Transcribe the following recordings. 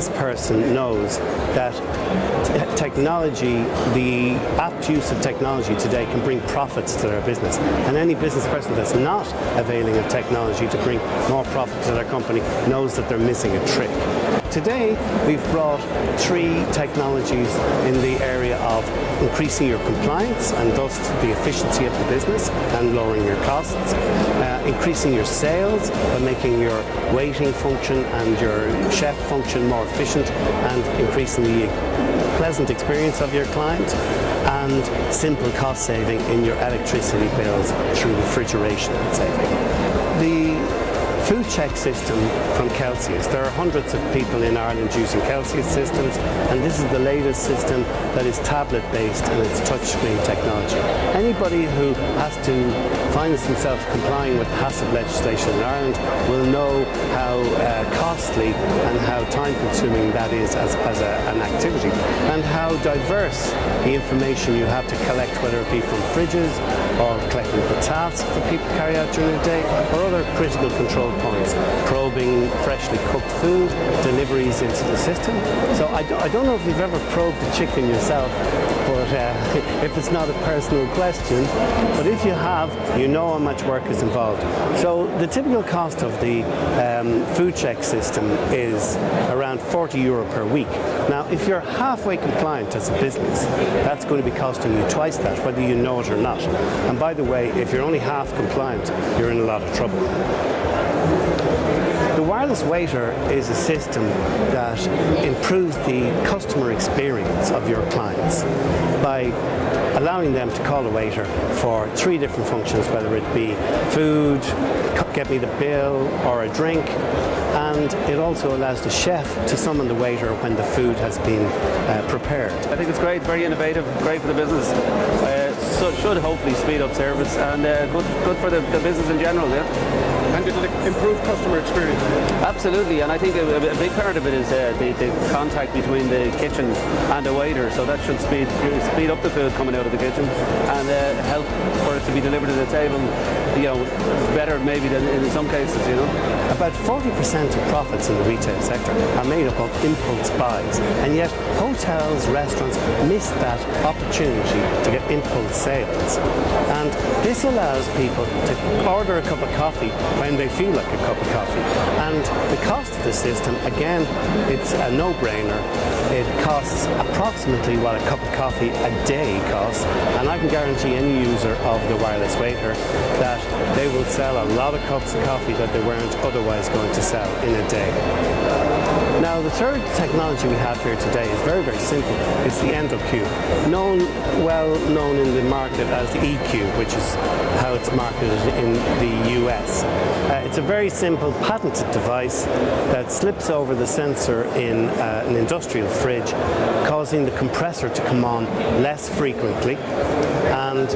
business person knows that technology, the apt use of technology today can bring profits to their business. And any business person that's not availing of technology to bring more profit to their company knows that they're missing a trick. Today, we've brought 3 technologies in the area of increasing your compliance and thus the efficiency of the business and lowering your costs, increasing your sales by making your waiting function and your chef function more efficient and increasing the pleasant experience of your client, and simple cost saving in your electricity bills through refrigeration saving. The food check system from Celsius. There are hundreds of people in Ireland using Celsius systems, and this is the latest system that is tablet-based and it's touchscreen technology. Anybody who finds themselves complying with HACCP legislation in Ireland will know how costly and how time-consuming that is as an activity, and how diverse the information you have to collect, whether it be from fridges or collecting the tasks that people carry out during the day, or other critical control points, probing freshly cooked food, deliveries into the system. So I don't know if you've ever probed a chicken yourself, but if it's not a personal question, but if you have, you know how much work is involved. So the typical cost of the food check system is around €40 per week. Now, if you're halfway compliant as a business, that's going to be costing you twice that, whether you know it or not. And by the way, if you're only half compliant, you're in a lot of trouble. The wireless waiter is a system that improves the customer experience of your clients by allowing them to call a waiter for 3 different functions, whether it be food, get me the bill, or a drink. And it also allows the chef to summon the waiter when the food has been prepared. I think it's great, very innovative, great for the business. So it should hopefully speed up service and good for the business in general, yeah. And it'll improve customer experience. Absolutely, and I think a big part of it is the contact between the kitchen and the waiter, so that should speed up the food coming out of the kitchen and help for it to be delivered to the table, better maybe than in some cases, About 40% of profits in the retail sector are made up of impulse buys, and yet hotels, restaurants miss that opportunity to get impulse sales. And this allows people to order a cup of coffee when they feel like a cup of coffee. And the cost of the system, again, it's a no-brainer. It costs approximately what a cup of coffee a day costs, and I can guarantee any user of the wireless waiter that they will sell a lot of cups of coffee that they weren't otherwise going to sell in a day. Now, the third technology we have here today is very, very simple. It's the EndoCube, well known in the market as the eCube, which is how it's marketed in the US. It's a very simple patented device that slips over the sensor in an industrial fridge, causing the compressor to come on less frequently, and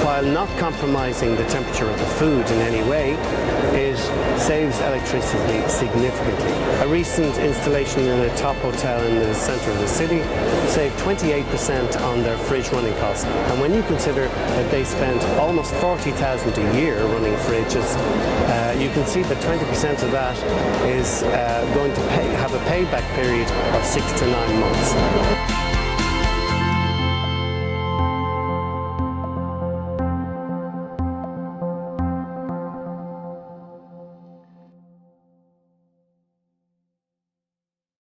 while not compromising the temperature of the food in any way, it saves electricity significantly. A recent installation in a top hotel in the center of the city saved 28% on their fridge running costs. And when you consider that they spend almost $40,000 a year running fridges, you can see that 20% of that is going to have a payback period of 6 to 9 months.